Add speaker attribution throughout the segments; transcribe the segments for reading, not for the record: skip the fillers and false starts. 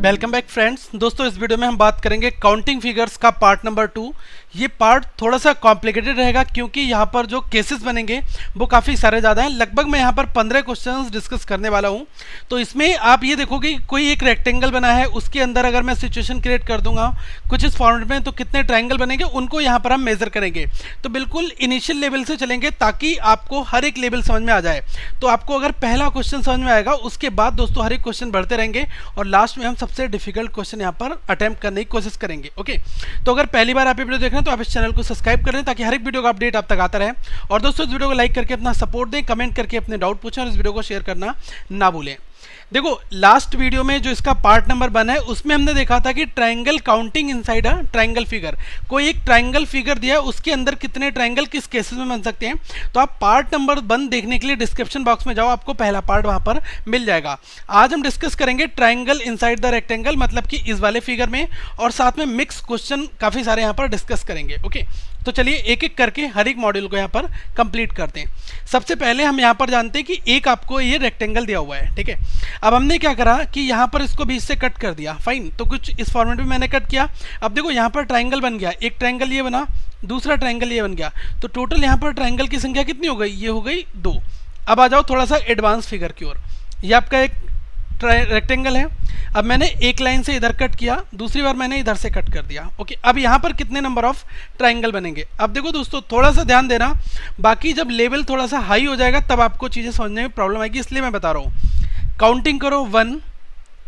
Speaker 1: Welcome back friends. दोस्तों इस video में हम बात करेंगे काउंटिंग फिगर्स का पार्ट नंबर 2। ये पार्ट थोड़ा सा कॉम्प्लिकेटेड रहेगा क्योंकि यहाँ पर जो केसेस बनेंगे वो काफ़ी सारे ज़्यादा हैं। लगभग मैं यहाँ पर 15 क्वेश्चंस डिस्कस करने वाला हूँ। तो इसमें आप ये देखोगे कोई एक रेक्टेंगल बना है, उसके अंदर अगर मैं सिचुएशन क्रिएट कर दूंगा कुछ इस फॉर्मेट में, तो कितने ट्राइंगल बनेंगे उनको यहाँ पर हम मेजर करेंगे। तो बिल्कुल इनिशियल लेवल से चलेंगे ताकि आपको हर एक लेवल समझ में आ जाए। तो आपको अगर पहला क्वेश्चन समझ में आएगा उसके बाद दोस्तों हर एक क्वेश्चन बढ़ते रहेंगे और लास्ट में हम सबसे डिफिकल्ट क्वेश्चन यहाँ पर अटेम्प्ट करने की कोशिश करेंगे। ओके, तो अगर पहली बार आप ये वीडियो देख रहे हैं तो आप इस चैनल को सब्सक्राइब कर लें ताकि हर एक वीडियो का अपडेट आप तक आता रहे। और दोस्तों इस वीडियो को लाइक करके अपना सपोर्ट दें, कमेंट करके अपने डाउट पूछें और इस वीडियो को शेयर करना ना भूलें। देखो लास्ट वीडियो में जो इसका पार्ट नंबर 1 है उसमें हमने देखा था कि triangle counting inside a triangle figure. कोई एक ट्राइंगल फिगर दिया है, उसके अंदर कितने ट्राइंगल किस केसेस में बन सकते हैं। तो आप पार्ट नंबर 1 देखने के लिए डिस्क्रिप्शन बॉक्स में जाओ, आपको पहला पार्ट वहां पर मिल जाएगा। आज हम डिस्कस करेंगे ट्राइंगल इनसाइड द रेक्टेंगल, मतलब कि इस वाले फिगर में, और साथ में मिक्स क्वेश्चन काफी सारे यहाँ पर डिस्कस करेंगे। ओके, तो चलिए एक एक करके हर एक मॉड्यूल को यहाँ पर कंप्लीट करते हैं। सबसे पहले हम यहाँ पर जानते हैं कि एक आपको ये रेक्टेंगल दिया हुआ है, ठीक है। अब हमने क्या करा कि यहाँ पर इसको बीच से कट कर दिया, फाइन। तो कुछ इस फॉर्मेट में मैंने कट किया। अब देखो यहाँ पर ट्राइंगल बन गया, एक ट्राइंगल ये बना, दूसरा ट्राइंगल ये बन गया। तो टोटल यहाँ पर ट्राइंगल की संख्या कितनी हो गई? ये हो गई 2। अब आ जाओ थोड़ा सा एडवांस फिगर की ओर। ये आपका एक रेक्टेंगल है। अब मैंने एक लाइन से इधर कट किया, दूसरी बार मैंने इधर से कट कर दिया। ओके, अब यहाँ पर कितने नंबर ऑफ ट्राइंगल बनेंगे? अब देखो दोस्तों थोड़ा सा ध्यान देना, बाकी जब लेवल थोड़ा सा हाई हो जाएगा तब आपको चीज़ें समझने में प्रॉब्लम आएगी, इसलिए मैं बता रहा हूँ। काउंटिंग करो 1,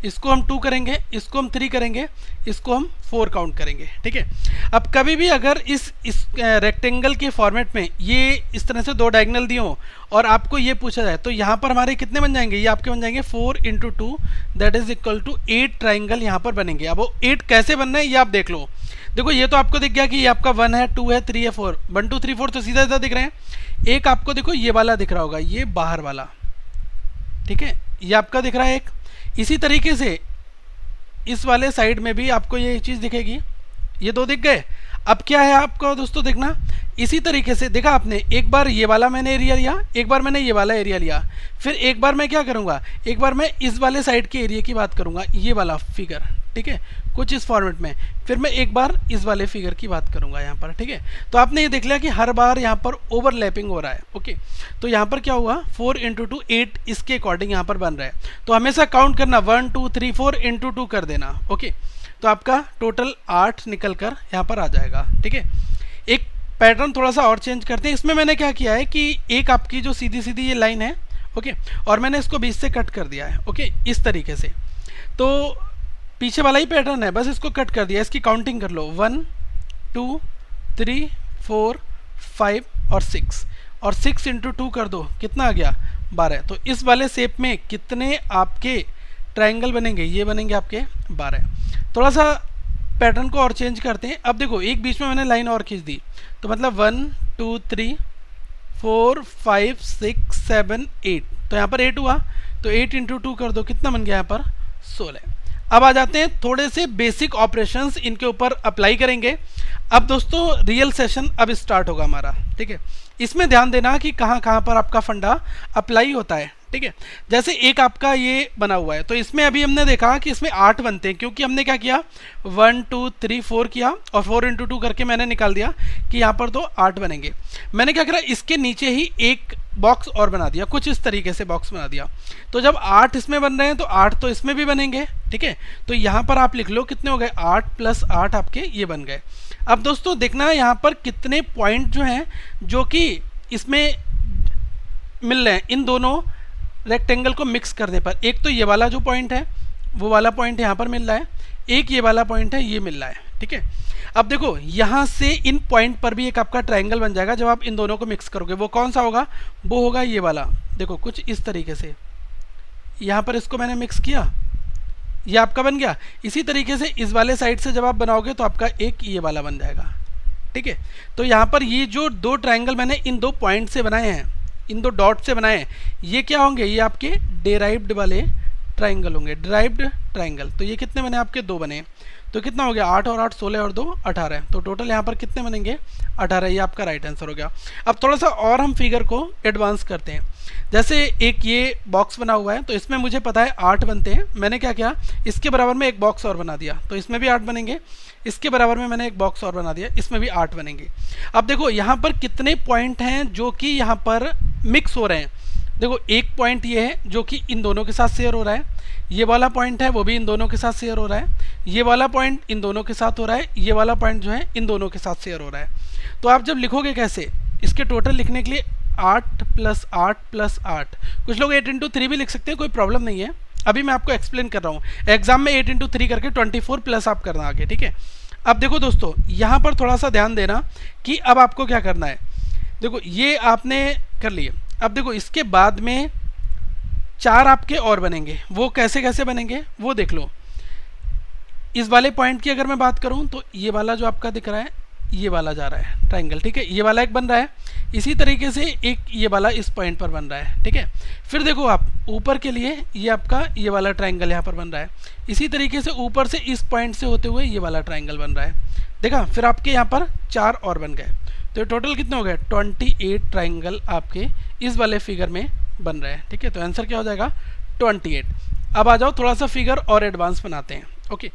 Speaker 1: इसको हम 2 करेंगे, इसको हम 3 करेंगे, इसको हम 4 काउंट करेंगे, ठीक है। अब कभी भी अगर इस रेक्टेंगल के फॉर्मेट में ये इस तरह से 2 डायगोनल दिए हो और आपको ये पूछा जाए तो यहाँ पर हमारे कितने बन जाएंगे? ये आपके बन जाएंगे 4 × 2 that is equal to 8 triangle यहाँ पर बनेंगे। अब वो 8 कैसे बनना है ये आप देख लो। देखो ये तो आपको दिख गया कि ये आपका 1 है, 2 है, 3 है, 4, 1 2 3 4 तो सीधा सीधा दिख रहे हैं। एक आपको देखो ये वाला दिख रहा होगा, ये बाहर वाला, ठीक है, ये आपका दिख रहा है एक। इसी तरीके से इस वाले साइड में भी आपको ये चीज़ दिखेगी, ये 2 दिख गए। अब क्या है आपको दोस्तों देखना, इसी तरीके से देखा आपने, एक बार ये वाला मैंने एरिया लिया, एक बार मैंने ये वाला एरिया लिया, फिर एक बार मैं क्या करूँगा, एक बार मैं इस वाले साइड के एरिया की बात करूँगा, ये वाला फिगर, ठीक है, कुछ इस फॉर्मेट में, फिर मैं एक बार इस वाले फिगर की बात करूंगा यहाँ पर, ठीक है। तो आपने ये देख लिया कि हर बार यहाँ पर ओवरलैपिंग हो रहा है। ओके, तो यहाँ पर क्या हुआ, 4 × 2 8 इसके अकॉर्डिंग यहाँ पर बन रहा है। तो हमेशा काउंट करना 1 2 3 4 × 2 कर देना। ओके, तो आपका टोटल 8 निकल कर यहाँ पर आ जाएगा, ठीक है। एक पैटर्न थोड़ा सा और चेंज करते हैं। इसमें मैंने क्या किया है कि एक आपकी जो सीधी सीधी ये लाइन है, ओके, और मैंने इसको बीच से कट कर दिया है। ओके, इस तरीके से, तो पीछे वाला ही पैटर्न है, बस इसको कट कर दिया। इसकी काउंटिंग कर लो, 1 2 3 4 5 और 6, और 6 × 2 कर दो, कितना आ गया? 12। तो इस वाले शेप में कितने आपके ट्राइंगल बनेंगे? ये बनेंगे आपके 12। थोड़ा सा पैटर्न को और चेंज करते हैं। अब देखो एक बीच में मैंने लाइन और खींच दी, तो मतलब 1 2 3 4 5 6 7 8, तो यहाँ पर 8 हुआ। तो 8 × 2 कर दो, कितना बन गया यहाँ पर? 16। अब आ जाते हैं थोड़े से बेसिक ऑपरेशंस, इनके ऊपर अप्लाई करेंगे। अब दोस्तों रियल सेशन अब स्टार्ट होगा हमारा, ठीक है। इसमें ध्यान देना कि कहाँ कहाँ पर आपका फंडा अप्लाई होता है, ठीक है। जैसे एक आपका ये बना हुआ है, तो इसमें अभी हमने देखा कि इसमें 8 बनते हैं, क्योंकि हमने क्या किया, 1 2 3 4 किया और 4 × 2 करके मैंने निकाल दिया कि यहाँ पर तो 8 बनेंगे। मैंने क्या करा, इसके नीचे ही एक बॉक्स और बना दिया, कुछ इस तरीके से बॉक्स बना दिया। तो जब 8 इसमें बन रहे हैं तो 8 तो इसमें भी बनेंगे, ठीक है। तो यहाँ पर आप लिख लो कितने हो गए, 8 + 8 आपके ये बन गए। अब दोस्तों देखना है यहाँ पर कितने पॉइंट जो हैं जो कि इसमें मिल रहे हैं इन दोनों रेक्टेंगल को मिक्स करने पर। एक तो ये वाला जो पॉइंट है, वो वाला पॉइंट यहाँ पर मिल रहा है, एक ये वाला पॉइंट है, ये मिल रहा है, ठीक है। अब देखो यहाँ से इन पॉइंट पर भी एक आपका ट्राइंगल बन जाएगा जब आप इन दोनों को मिक्स करोगे। वो कौन सा होगा? वो होगा ये वाला। देखो कुछ इस तरीके से, यहाँ पर इसको मैंने मिक्स किया, ये आपका बन गया। इसी तरीके से इस वाले साइड से जब आप बनाओगे तो आपका एक ये वाला बन जाएगा, ठीक है। तो यहाँ पर ये जो 2 ट्राइंगल मैंने इन 2 पॉइंट से बनाए हैं, इन 2 डॉट से बनाए हैं, ये क्या होंगे? ये आपके डेराइव्ड वाले ट्राइंगल होंगे, डिराइव्ड ट्राइंगल। तो ये कितने बने आपके? 2 बने। तो कितना हो गया? 8 और 8 16 और 2 18। तो टोटल यहाँ पर कितने बनेंगे? 18। ये आपका राइट आंसर हो गया। अब थोड़ा सा और हम फिगर को एडवांस करते हैं। जैसे एक ये बॉक्स बना हुआ है, तो इसमें मुझे पता है 8 बनते हैं। मैंने क्या किया, इसके बराबर में एक बॉक्स और बना दिया, तो इसमें भी 8 बनेंगे। इसके बराबर में मैंने एक बॉक्स और बना दिया, इसमें भी 8 बनेंगे। अब देखो यहाँ पर कितने पॉइंट हैं जो कि यहाँ पर मिक्स हो रहे हैं। देखो एक पॉइंट ये है जो कि इन दोनों के साथ शेयर हो रहा है, ये वाला पॉइंट है वो भी इन दोनों के साथ शेयर हो रहा है, ये वाला पॉइंट इन दोनों के साथ हो रहा है, ये वाला पॉइंट जो है इन दोनों के साथ शेयर हो रहा है। तो आप जब लिखोगे कैसे, इसके टोटल लिखने के लिए 8 + 8 + 8, कुछ लोग 8 × 3 भी लिख सकते हैं, कोई प्रॉब्लम नहीं है। अभी मैं आपको एक्सप्लेन कर रहा हूँ। एग्जाम में 8 × 3 करके 24 प्लस आप करना आगे, ठीक है। अब देखो दोस्तों, यहाँ पर थोड़ा सा ध्यान देना कि अब आपको क्या करना है। देखो ये आपने कर लिए। अब देखो इसके बाद में 4 आपके और बनेंगे। वो कैसे कैसे बनेंगे वो देख लो। इस वाले पॉइंट की अगर मैं बात करूं तो ये वाला जो आपका दिख रहा है, ये वाला जा रहा है ट्राइंगल, ठीक है। ये वाला एक बन रहा है, इसी तरीके से एक ये वाला इस पॉइंट पर बन रहा है, ठीक है। फिर देखो आप ऊपर के लिए ये आपका ये वाला ट्राइंगल यहाँ पर बन रहा है, इसी तरीके से ऊपर से इस पॉइंट से होते हुए ये वाला ट्राइंगल बन रहा है, देखा। फिर आपके यहाँ पर 4 और बन गए। तो टोटल कितने हो गए? 28 ट्राइंगल आपके इस वाले फिगर में बन रहे हैं, ठीक है। तो आंसर क्या हो जाएगा? 28। अब आ जाओ थोड़ा सा फिगर और एडवांस बनाते हैं। ओके,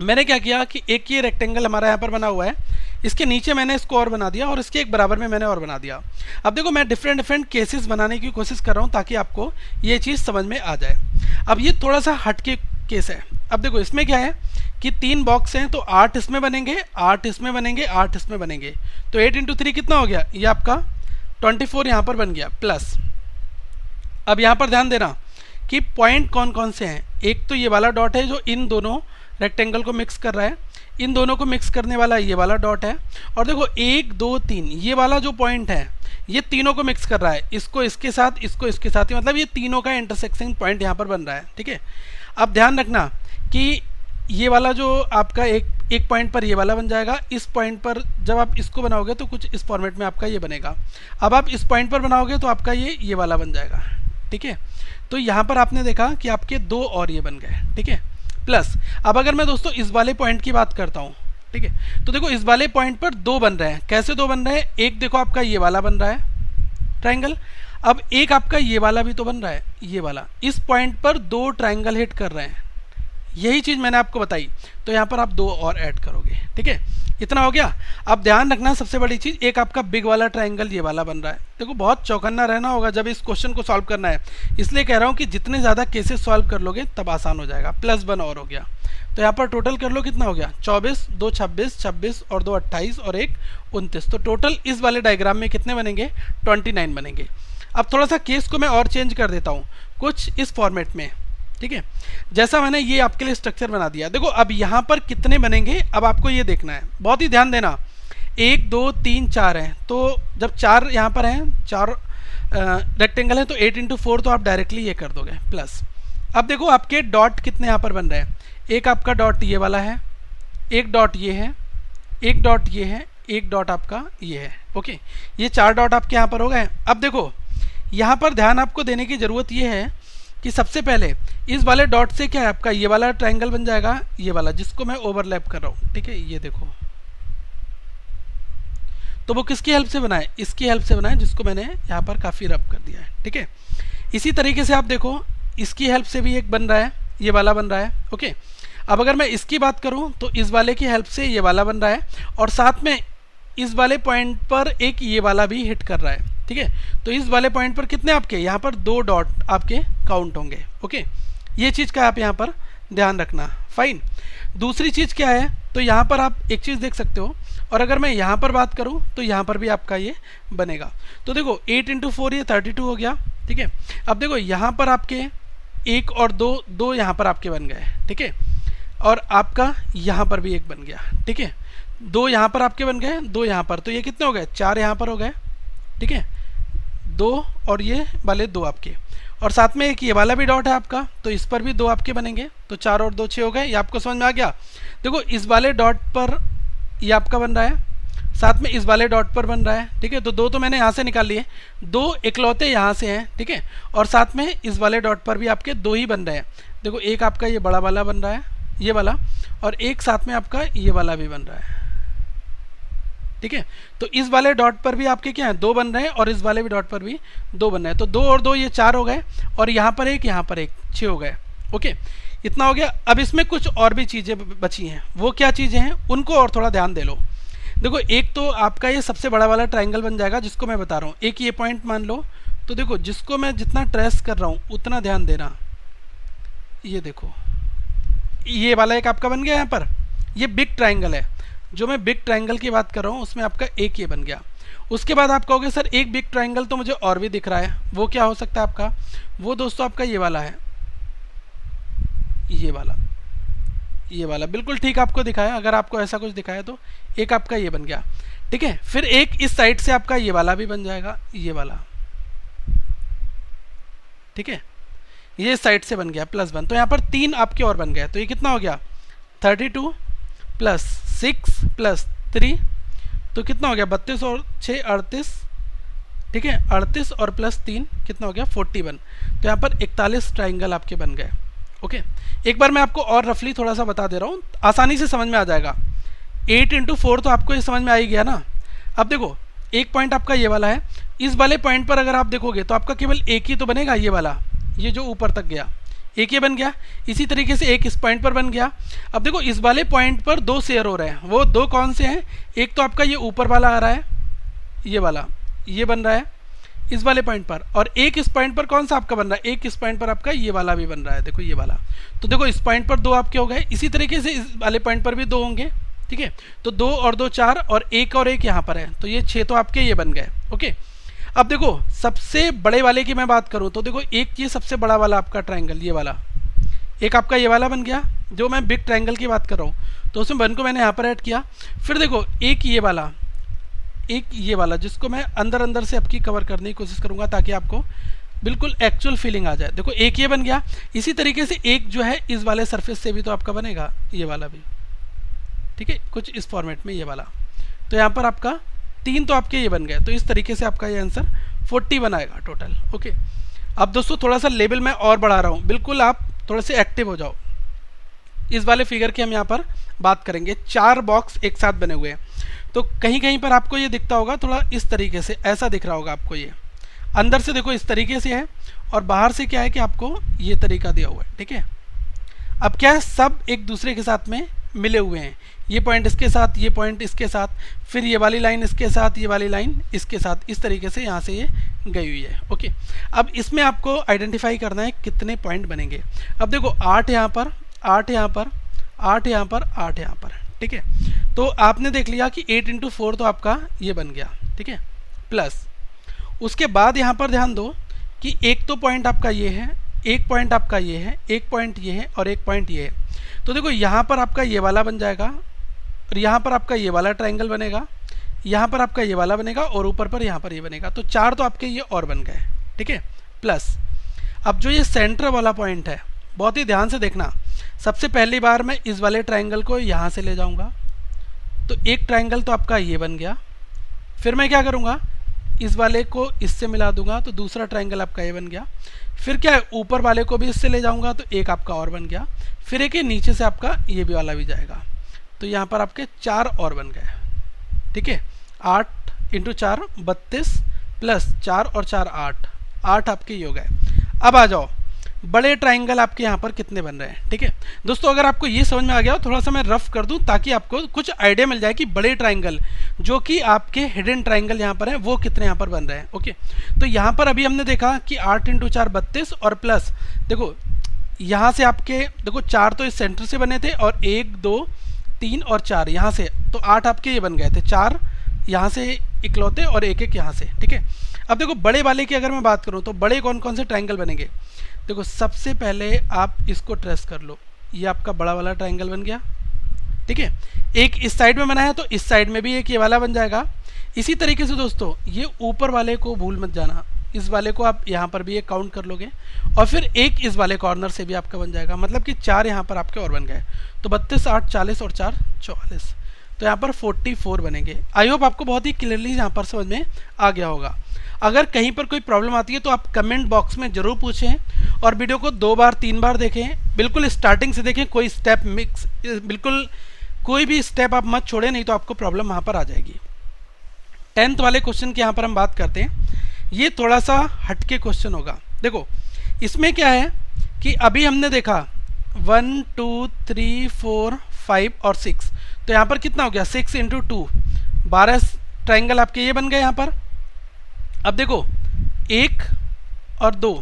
Speaker 1: मैंने क्या किया कि एक ये रेक्टेंगल हमारा यहाँ पर बना हुआ है, इसके नीचे मैंने इसको और बना दिया और इसके एक बराबर में मैंने और बना दिया। अब देखो मैं डिफरेंट केसेस बनाने की कोशिश कर रहा हूँ ताकि आपको ये चीज़ समझ में आ जाए। अब ये थोड़ा सा हटके केस है। अब देखो इसमें क्या है कि 3 बॉक्स हैं, तो 8 इसमें बनेंगे, 8 इसमें बनेंगे, 8 इसमें बनेंगे। तो 8 × 3 कितना हो गया? ये आपका 24 यहाँ पर बन गया प्लस। अब यहाँ पर ध्यान देना कि पॉइंट कौन कौन से हैं। एक तो ये वाला डॉट है जो इन दोनों रेक्टेंगल को मिक्स कर रहा है, इन दोनों को मिक्स करने वाला ये वाला डॉट है। और देखो 1 2 3 ये वाला जो पॉइंट है ये तीनों को मिक्स कर रहा है, इसको इसके साथ, इसको इसके साथ, मतलब ये तीनों का इंटरसेक्शन पॉइंट यहाँ पर बन रहा है, ठीक है। अब ध्यान रखना कि ये वाला जो आपका एक पॉइंट पर ये वाला बन जाएगा, इस पॉइंट पर जब आप इसको बनाओगे तो कुछ इस फॉर्मेट में आपका ये बनेगा। अब आप इस पॉइंट पर बनाओगे तो आपका ये वाला बन जाएगा, ठीक है। तो यहाँ पर आपने देखा कि आपके 2 और ये बन गए, ठीक है, प्लस। अब अगर मैं दोस्तों इस वाले पॉइंट की बात करता हूँ, ठीक है, तो देखो इस वाले पॉइंट पर 2 बन रहे हैं। कैसे 2 बन रहे हैं? एक देखो आपका ये वाला बन रहा है ट्राइंगल, अब एक आपका ये वाला भी तो बन रहा है, ये वाला। इस पॉइंट पर 2 ट्राइंगल हिट कर रहे हैं, यही चीज़ मैंने आपको बताई। तो यहाँ पर आप 2 और ऐड करोगे, ठीक है। इतना हो गया। अब ध्यान रखना सबसे बड़ी चीज़, एक आपका बिग वाला ट्राइंगल ये वाला बन रहा है। देखो बहुत चौकन्ना रहना होगा जब इस क्वेश्चन को सॉल्व करना है, इसलिए कह रहा हूँ कि जितने ज़्यादा केसेस सॉल्व कर लोगे तब आसान हो जाएगा। +1 और हो गया, तो यहाँ पर टोटल कर लो कितना हो गया? 24, 2 26, 26 और 2 28 और 1 29। तो टोटल इस वाले डायग्राम में कितने बनेंगे? 29 बनेंगे। अब थोड़ा सा केस को मैं और चेंज कर देता हूँ कुछ इस फॉर्मेट में, ठीक है। जैसा मैंने ये आपके लिए स्ट्रक्चर बना दिया, देखो अब यहाँ पर कितने बनेंगे अब आपको ये देखना है, बहुत ही ध्यान देना। 1 2 3 4 हैं, तो जब 4 यहाँ पर हैं, 4 रेक्टेंगल है, तो 8 × 4 तो आप डायरेक्टली ये कर दोगे प्लस। अब देखो आपके डॉट कितने यहाँ पर बन रहे हैं। एक आपका डॉट ये वाला है, एक डॉट ये है, एक डॉट ये है, एक डॉट आपका ये है, ओके। ये 4 डॉट आपके यहाँ पर हो गए। अब देखो यहाँ पर ध्यान आपको देने की ज़रूरत ये है कि सबसे पहले इस वाले डॉट से क्या है आपका ये वाला ट्राइंगल बन जाएगा, ये वाला जिसको मैं ओवरलैप कर रहा हूँ, ठीक है। ये देखो, तो वो किसकी हेल्प से बनाए? इसकी हेल्प से बनाए, जिसको मैंने यहाँ पर काफ़ी रब कर दिया है, ठीक है। इसी तरीके से आप देखो इसकी हेल्प से भी एक बन रहा है, ये वाला बन रहा है, ओके। अब अगर मैं इसकी बात करूँ तो इस वाले की हेल्प से ये वाला बन रहा है, और साथ में इस वाले पॉइंट पर एक ये वाला भी हिट कर रहा है, ठीक है। तो इस वाले पॉइंट पर कितने आपके यहाँ पर 2 डॉट आपके काउंट होंगे, ओके। ये चीज़ का आप यहाँ पर ध्यान रखना, फाइन। दूसरी चीज़ क्या है, तो यहाँ पर आप एक चीज़ देख सकते हो, और अगर मैं यहाँ पर बात करूँ तो यहाँ पर भी आपका ये बनेगा। तो देखो 8 × 4 ये 32 हो गया, ठीक है। अब देखो यहाँ पर आपके 1 और 2 यहाँ पर आपके बन गए, ठीक है। और आपका यहाँ पर भी एक बन गया, ठीक है। 2 यहाँ पर आपके बन गए, 2 यहाँ पर, तो ये कितने हो गए? 4 यहाँ पर हो गए, ठीक है। 2 और ये वाले 2 आपके, और साथ में एक ये वाला भी डॉट है आपका, तो इस पर भी 2 आपके बनेंगे। तो 4 और 2 6 हो गए। ये आपको समझ में आ गया। देखो इस वाले डॉट पर ये आपका बन रहा है, साथ में इस वाले डॉट पर बन रहा है, ठीक है। तो दो तो मैंने यहाँ से निकाल लिए, दो इकलौते यहाँ से हैं, ठीक है। और साथ में इस वाले डॉट पर भी आपके दो ही बन रहे हैं। देखो एक आपका ये बड़ा वाला बन रहा है, ये वाला, और एक साथ में आपका ये वाला भी बन रहा है, ठीक है। तो इस वाले डॉट पर भी आपके क्या है, दो बन रहे हैं, और इस वाले भी डॉट पर भी दो बन रहे हैं। तो दो और दो ये चार हो गए, और यहाँ पर एक, यहाँ पर एक, छः हो गए। ओके, इतना हो गया। अब इसमें कुछ और भी चीज़ें बची हैं। वो क्या चीज़ें हैं उनको और थोड़ा ध्यान दे लो। देखो एक तो आपका ये सबसे बड़ा वाला ट्राइंगल बन जाएगा जिसको मैं बता रहा हूँ। एक ये पॉइंट मान लो, तो देखो जिसको मैं जितना ट्रेस कर रहा हूँ उतना ध्यान देना। ये देखो ये वाला एक आपका बन गया यहाँ पर, ये बिग ट्राइंगल है। जो मैं बिग ट्राइंगल की बात कर रहा हूँ उसमें आपका एक ये बन गया। उसके बाद आप कहोगे सर एक बिग ट्राइंगल तो मुझे और भी दिख रहा है, वो क्या हो सकता है आपका? वो दोस्तों आपका ये वाला है, ये वाला, ये वाला बिल्कुल ठीक आपको दिखाया। अगर आपको ऐसा कुछ दिखाया तो एक आपका ये बन गया, ठीक है। फिर एक इस साइड से आपका ये वाला भी बन जाएगा, ये वाला, ठीक है। ये इस साइड से बन गया +1, तो यहाँ पर तीन आपके और बन गए। तो ये कितना हो गया? 32 + 6 + 3, तो कितना हो गया? 32 और 6 38, ठीक है। 38 और +3 कितना हो गया? 41। तो यहाँ पर 41 ट्राइंगल आपके बन गए। ओके, एक बार मैं आपको और रफली थोड़ा सा बता दे रहा हूँ, आसानी से समझ में आ जाएगा। 8 × 4 तो आपको ये समझ में आ ही गया ना। अब देखो एक पॉइंट आपका ये वाला है, इस वाले पॉइंट पर अगर आप देखोगे तो आपका केवल एक ही तो बनेगा, ये वाला, ये जो ऊपर तक गया, एक ये बन गया। इसी तरीके से एक इस पॉइंट पर बन गया। अब देखो इस वाले पॉइंट पर दो शेयर हो रहे हैं, वो दो कौन से हैं? एक तो आपका ये ऊपर वाला आ रहा है, ये वाला, ये बन रहा है इस वाले पॉइंट पर, और एक इस पॉइंट पर कौन सा आपका बन रहा है? एक इस पॉइंट पर आपका ये वाला भी बन रहा है, देखो ये वाला। तो देखो इस पॉइंट पर दो आपके हो गए, इसी तरीके से इस वाले पॉइंट पर भी दो होंगे, ठीक है। तो 2 और 2 4, और एक यहाँ पर है, तो ये 6 तो आपके ये बन गए। ओके, अब देखो सबसे बड़े वाले की मैं बात करूँ तो देखो एक ये सबसे बड़ा वाला आपका ट्राइंगल, ये वाला, एक आपका ये वाला बन गया। जो मैं बिग ट्राइंगल की बात कर रहा हूँ तो उसमें 1 को मैंने यहाँ पर ऐड किया। फिर देखो एक ये वाला, एक ये वाला, जिसको मैं अंदर अंदर से आपकी कवर करने की कोशिश करूँगा ताकि आपको बिल्कुल एक्चुअल फीलिंग आ जाए। देखो एक ये बन गया। इसी तरीके से एक जो है इस वाले सरफेस से भी तो आपका बनेगा, ये वाला भी, ठीक है, कुछ इस फॉर्मेट में ये वाला। तो यहाँ पर आपका 3 तो आपके ये बन गए। तो इस तरीके से आपका ये आंसर 41 आएगा टोटल। ओके, अब दोस्तों थोड़ा सा लेवल मैं और बढ़ा रहा हूँ, बिल्कुल आप थोड़े से एक्टिव हो जाओ। इस वाले फिगर की हम यहाँ पर बात करेंगे। 4 बॉक्स एक साथ बने हुए हैं, तो कहीं कहीं पर आपको ये दिखता होगा थोड़ा इस तरीके से, ऐसा दिख रहा होगा आपको। ये अंदर से देखो इस तरीके से है, और बाहर से क्या है कि आपको ये तरीका दिया हुआ है, ठीक है। अब क्या है, सब एक दूसरे के साथ में मिले हुए हैं। ये पॉइंट इसके साथ, ये पॉइंट इसके साथ, फिर ये वाली लाइन इसके साथ, ये वाली लाइन इसके साथ, इस तरीके से यहाँ से ये गई हुई है। ओके, अब इसमें आपको आइडेंटिफाई करना है कितने पॉइंट बनेंगे। अब देखो 8 यहाँ पर, 8 यहाँ पर, 8 यहाँ पर, 8 यहाँ पर, ठीक है। तो आपने देख लिया कि 8 × 4 तो आपका ये बन गया, ठीक है। प्लस उसके बाद यहाँ पर ध्यान दो कि एक तो पॉइंट आपका ये है, एक पॉइंट आपका ये है, एक पॉइंट ये है, और एक पॉइंट ये है। तो देखो यहाँ पर आपका ये वाला बन जाएगा, और यहाँ पर आपका ये वाला ट्राइंगल बनेगा, यहाँ पर आपका ये वाला बनेगा, और ऊपर पर यहाँ पर ये बनेगा। तो 4 तो आपके ये और बन गए, ठीक है। प्लस अब जो ये सेंटर वाला पॉइंट है, बहुत ही ध्यान से देखना। सबसे पहली बार मैं इस वाले ट्राइंगल को यहाँ से ले जाऊँगा, तो एक ट्राइंगल तो आपका ये बन गया। फिर मैं क्या करूँगा, इस वाले को इससे मिला दूंगा, तो दूसरा ट्राइंगल आपका ये बन गया। फिर क्या है, ऊपर वाले को भी इससे ले जाऊंगा, तो एक आपका और बन गया। फिर एक नीचे से आपका ये भी वाला भी जाएगा, तो यहाँ पर आपके 4 और बन गए, ठीक है। 8 × 4 32, प्लस 4 और 4 8, 8 आपके ये हो गए। अब आ जाओ बड़े ट्राइंगल आपके यहाँ पर कितने बन रहे हैं, ठीक है। दोस्तों अगर आपको ये समझ में आ गया हो, थोड़ा सा मैं रफ कर दूं ताकि आपको कुछ आइडिया मिल जाए कि बड़े ट्राइंगल जो कि आपके हिडन ट्राइंगल यहाँ पर है वो कितने यहाँ पर बन रहे हैं। ओके, तो यहाँ पर अभी हमने देखा कि 8 × 4 32, और प्लस देखो यहाँ से आपके देखो 4 तो इस सेंटर से बने थे, और 1 2 3 और 4 यहाँ से, तो 8 आपके ये बन गए थे। 4 यहाँ से इकलौते, और एक यहाँ से, ठीक है। अब देखो बड़े वाले की अगर मैं बात करूँ तो बड़े कौन कौन से ट्राइंगल बनेंगे। देखो सबसे पहले आप इसको ट्रेस कर लो, ये आपका बड़ा वाला ट्राइंगल बन गया, ठीक है। एक इस साइड में बना है, तो इस साइड में भी एक ये वाला बन जाएगा। इसी तरीके से दोस्तों ये ऊपर वाले को भूल मत जाना, इस वाले को आप यहाँ पर भी एक काउंट कर लोगे, और फिर एक इस वाले कॉर्नर से भी आपका बन जाएगा। मतलब कि 4 यहाँ पर आपके और बन गए। तो 32 8 40 और 4 44। तो यहाँ पर 44 बनेंगे। आई होप आपको बहुत ही क्लियरली यहाँ पर समझ में आ गया होगा। अगर कहीं पर कोई प्रॉब्लम आती है तो आप कमेंट बॉक्स में ज़रूर पूछें और वीडियो को 2 बार 3 बार देखें, बिल्कुल स्टार्टिंग से देखें, कोई स्टेप मिक्स बिल्कुल कोई भी स्टेप आप मत छोड़ें, नहीं तो आपको प्रॉब्लम वहाँ पर आ जाएगी। 10th वाले क्वेश्चन की यहाँ पर हम बात करते हैं। ये थोड़ा सा हटके क्वेश्चन होगा। देखो इसमें क्या है कि अभी हमने देखा 1 2 3 4 5 और 6, तो यहाँ पर कितना हो गया 6 × 2 12 ट्राइंगल आपके ये बन गए यहाँ पर। अब देखो 1 और 2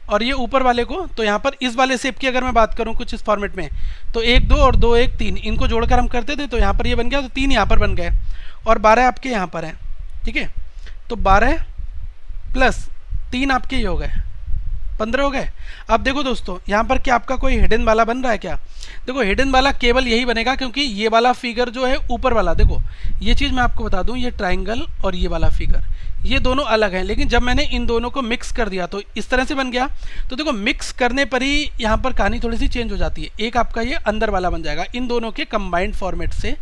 Speaker 1: और ये ऊपर वाले को, तो यहाँ पर इस वाले शेप की अगर मैं बात करूँ कुछ इस फॉर्मेट में, तो 1 2 और 2 1 3 इनको जोड़कर हम करते थे, तो यहाँ पर ये बन गया, तो 3 यहाँ पर बन गए और 12 आपके यहाँ पर हैं। ठीक है, तो 12 प्लस 3 आपके ये हो गए 15 हो गए। अब देखो दोस्तों यहाँ पर क्या आपका कोई हिडन वाला बन रहा है क्या? देखो हिडन वाला केवल यही बनेगा क्योंकि ये वाला फिगर जो है ऊपर वाला, देखो ये चीज़ मैं आपको बता दूं, ये ट्राइंगल और ये वाला फिगर ये दोनों अलग हैं, लेकिन जब मैंने इन दोनों को मिक्स कर दिया तो इस तरह से बन गया। तो देखो मिक्स करने पर ही यहाँ पर कहानी थोड़ी सी चेंज हो जाती है। एक आपका ये अंदर वाला बन जाएगा इन दोनों के कंबाइंड फॉर्मेट से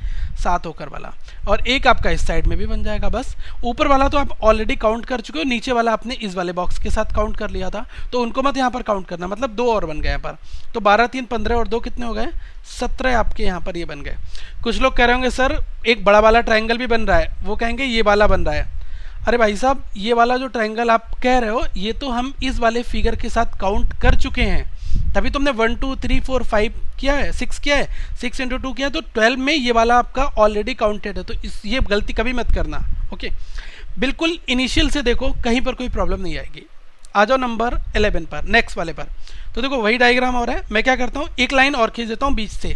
Speaker 1: 7 होकर वाला, और एक आपका इस साइड में भी बन जाएगा। बस ऊपर वाला तो आप ऑलरेडी काउंट कर चुके हो, नीचे वाला आपने इस वाले बॉक्स के साथ काउंट कर लिया था, तो उनको मत यहाँ पर काउंट करना, मतलब 2 और बन गए यहाँ पर। तो 12 3 15 और 2 कितने हो गए 17 आपके यहाँ पर ये बन गए। कुछ लोग कह रहे होंगे सर एक बड़ा वाला ट्राइंगल भी बन रहा है, वो कहेंगे ये वाला बन रहा है। अरे भाई साहब ये वाला जो ट्राइंगल आप कह रहे हो ये तो हम इस वाले फिगर के साथ काउंट कर चुके हैं, तभी तुमने 1 2 3 4 5 किया है, 6 किया है, 6 × 2 किया है, तो 12 में ये वाला आपका ऑलरेडी काउंटेड है। तो ये गलती कभी मत करना। ओके, बिल्कुल इनिशियल से देखो, कहीं पर कोई प्रॉब्लम नहीं आएगी। आ जाओ नंबर 11 पर, नेक्स्ट वाले पर। तो देखो वही डायग्राम हो रहा है। मैं क्या करता हूँ एक लाइन और खींच देता हूँ बीच से।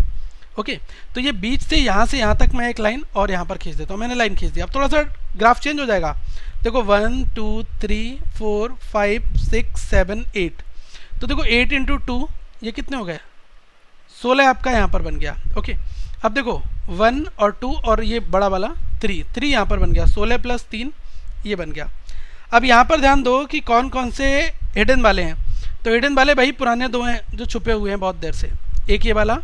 Speaker 1: ओके, तो ये बीच से यहाँ तक मैं एक लाइन और यहाँ पर खींच देता हूँ। मैंने लाइन खींच दी, अब थोड़ा सा ग्राफ चेंज हो जाएगा। देखो 1 2 3 4 5 6 7 8, तो देखो 8 × 2 ये कितने हो गए 16 आपका यहाँ पर बन गया। ओके, अब देखो 1 और 2 और ये बड़ा वाला 3 यहाँ पर बन गया, 16 + 3 ये बन गया। अब यहाँ पर ध्यान दो कि कौन कौन से हिडन वाले हैं। तो हिडन वाले भाई पुराने 2 हैं जो छुपे हुए हैं बहुत देर से, एक ये वाला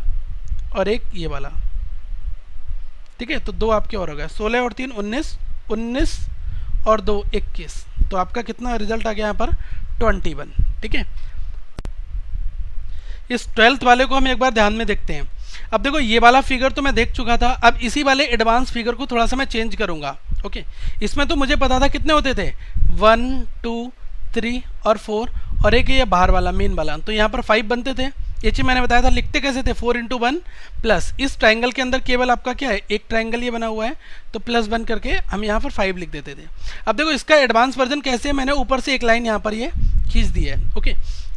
Speaker 1: और एक ये वाला। ठीक है, तो 2 आपके और हो गए, 16 और 3 19, 19 और 2 21, तो आपका कितना रिजल्ट आ गया यहाँ पर 21। ठीक है, इस 12th वाले को हम एक बार ध्यान में देखते हैं। अब देखो ये वाला फिगर तो मैं देख चुका था, अब इसी वाले एडवांस फिगर को थोड़ा सा मैं चेंज करूंगा। ओके, इसमें तो मुझे पता था कितने होते थे 1 2 3 और 4, और एक ये बाहर वाला मेन वाला, तो यहाँ पर 5 बनते थे। ये चीज़ मैंने बताया था, लिखते कैसे थे 4 × 1 प्लस इस ट्राइंगल के अंदर केवल आपका क्या है एक ट्राइंगल ये बना हुआ है, तो प्लस बन करके हम यहाँ पर 5 लिख देते थे। अब देखो इसका एडवांस वर्जन कैसे है, मैंने ऊपर से एक लाइन यहाँ पर ये खींच दी है। ओके,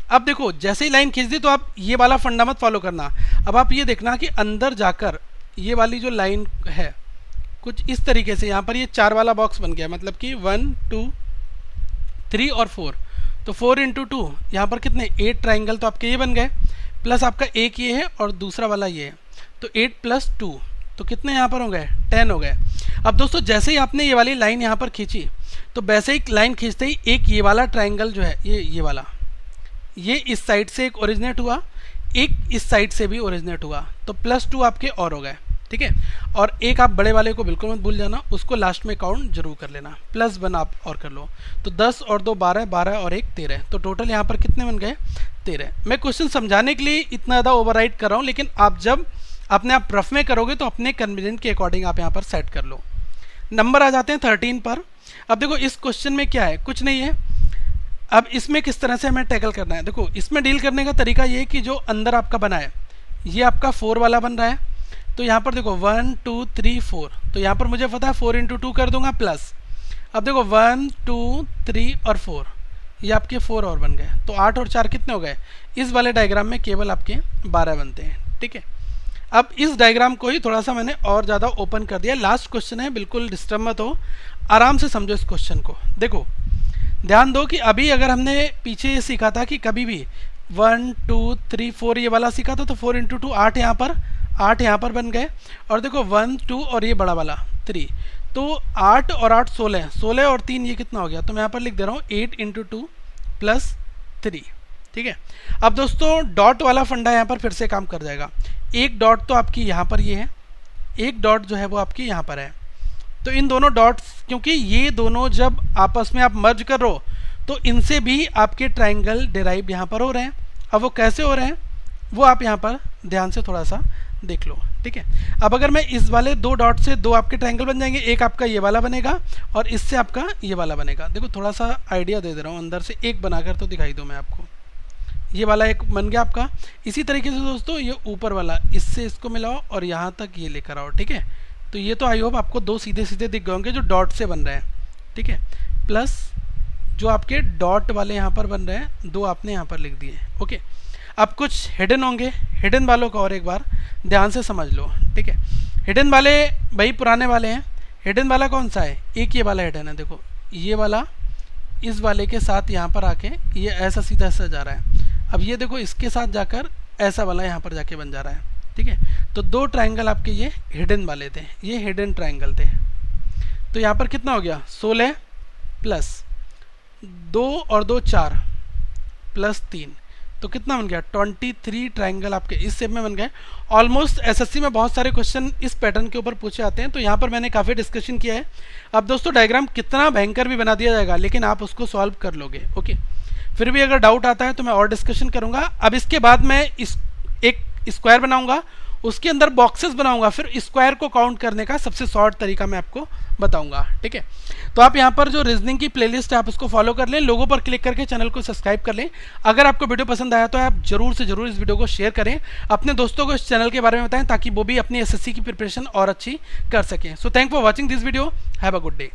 Speaker 1: अब देखो जैसे ही लाइन खींच दी तो आप ये वाला फंडा मत फॉलो करना। अब आप ये देखना कि अंदर जाकर ये वाली जो लाइन है कुछ इस तरीके से यहाँ पर ये 4 वाला बॉक्स बन गया, मतलब कि 1 2 3 और 4, तो 4 × 2 यहाँ पर कितने 8 ट्राइंगल तो आपके ये बन गए, प्लस आपका एक ये है और दूसरा वाला ये है, तो 8 + 2 तो कितने यहाँ पर हो गए 10 हो गए। अब दोस्तों जैसे ही आपने ये वाली लाइन यहाँ पर खींची, तो वैसे ही लाइन खींचते ही एक ये वाला ट्राइंगल जो है ये वाला ये इस साइड से एक ओरिजिनेट हुआ, एक इस साइड से भी ओरिजिनेट हुआ, तो +2 आपके और हो गए। ठीक है, और एक आप बड़े वाले को बिल्कुल मत भूल जाना, उसको लास्ट में काउंट जरूर कर लेना, +1 आप और कर लो, तो 10 और 2 12, 12 और 1 13, तो टोटल यहाँ पर कितने बन गए 13। मैं क्वेश्चन समझाने के लिए इतना ज़्यादा ओवरराइड कर रहा हूँ, लेकिन आप जब अपने आप रफ में करोगे तो अपने कन्वीनियंट के अकॉर्डिंग आप यहाँ पर सेट कर लो। नंबर आ जाते हैं 13 पर। अब देखो इस क्वेश्चन में क्या है, कुछ नहीं है। अब इसमें किस तरह से हमें टैकल करना है, देखो इसमें डील करने का तरीका ये है कि जो अंदर आपका बना है ये आपका 4 वाला बन रहा है, तो यहाँ पर देखो 1 2 3 4, तो यहाँ पर मुझे पता है 4 × 2 कर दूंगा प्लस, अब देखो 1 2 3 और 4, ये आपके 4 और बन गए, तो 8 और 4 कितने हो गए। इस वाले डायग्राम में केवल आपके 12 बनते हैं। ठीक है, अब इस डायग्राम को ही थोड़ा सा मैंने और ज़्यादा ओपन कर दिया। लास्ट क्वेश्चन है, बिल्कुल डिस्टर्ब मत हो, आराम से समझो इस क्वेश्चन को। देखो ध्यान दो कि अभी अगर हमने पीछे ये सीखा था कि कभी भी 1 2 3 4 ये वाला सीखा था, तो 4 × 2 8 यहाँ पर बन गए, और देखो 1 2 और ये बड़ा वाला 3, तो 8 और 8 16, 16 और 3 ये कितना हो गया, तो मैं यहाँ पर लिख दे रहा हूँ 8 × 2 + 3। ठीक है, अब दोस्तों डॉट वाला फंडा यहाँ पर फिर से काम कर जाएगा। एक डॉट तो आपकी यहाँ पर ये है, एक डॉट जो है वो आपकी यहाँ पर है। तो इन दोनों डॉट्स, क्योंकि ये दोनों जब आपस में आप मर्ज कर रहे हो तो इनसे भी आपके ट्राइंगल डिराइव यहाँ पर हो रहे हैं। अब वो कैसे हो रहे हैं वो आप यहाँ पर ध्यान से थोड़ा सा देख लो, ठीक है। अब अगर मैं इस वाले दो डॉट से दो आपके ट्राइंगल बन जाएंगे, एक आपका ये वाला बनेगा और इससे आपका ये वाला बनेगा। देखो थोड़ा सा आइडिया दे रहा हूँ, अंदर से एक बनाकर तो दिखाई दूँ मैं आपको। ये वाला एक बन गया आपका। इसी तरीके से दोस्तों ये ऊपर वाला, इससे इसको मिलाओ और यहाँ तक ये लेकर आओ, ठीक है। तो ये तो आई होप आपको दो सीधे सीधे दिख गए होंगे जो डॉट से बन रहे हैं, ठीक है। प्लस जो आपके डॉट वाले यहाँ पर बन रहे हैं, दो आपने यहाँ पर लिख दिए, ओके। अब कुछ हिडन होंगे, हिडन वालों का और एक बार ध्यान से समझ लो, ठीक है। हिडन वाले भाई पुराने वाले हैं। हिडन वाला कौन सा है? एक ये वाला हिडन है, देखो ये वाला इस वाले के साथ यहाँ पर आके ये ऐसा सीधा ऐसा जा रहा है। अब ये देखो इसके साथ जाकर ऐसा वाला यहाँ पर जाके बन जा रहा है, ठीक है। तो दो ट्राइंगल आपके ये हिडन वाले थे, ये हिडन ट्राइंगल थे। तो यहाँ पर कितना हो गया? 16 प्लस 2 और 2 4 प्लस 3, तो कितना बन गया? 23 ट्राइंगल आपके इस शेप में बन गए। ऑलमोस्ट एसएससी में बहुत सारे क्वेश्चन इस पैटर्न के ऊपर पूछे आते हैं, तो यहाँ पर मैंने काफ़ी डिस्कशन किया है। अब दोस्तों डायग्राम कितना भयंकर भी बना दिया जाएगा, लेकिन आप उसको सॉल्व कर लोगे, ओके। फिर भी अगर डाउट आता है तो मैं और डिस्कशन करूँगा। अब इसके बाद मैं एक स्क्वायर बनाऊँगा, उसके अंदर बॉक्सेस बनाऊंगा, फिर स्क्वायर को काउंट करने का सबसे शॉर्ट तरीका मैं आपको बताऊंगा, ठीक है। तो आप यहाँ पर जो रीजनिंग की प्लेलिस्ट है आप उसको फॉलो कर लें, लोगों पर क्लिक करके चैनल को सब्सक्राइब कर लें। अगर आपको वीडियो पसंद आया तो आप जरूर से जरूर इस वीडियो को शेयर करें, अपने दोस्तों को इस चैनल के बारे में बताएं ताकि वो भी अपनी एसएससी की प्रिपरेशन और अच्छी कर सकें। So thank for watching this video, have a good day.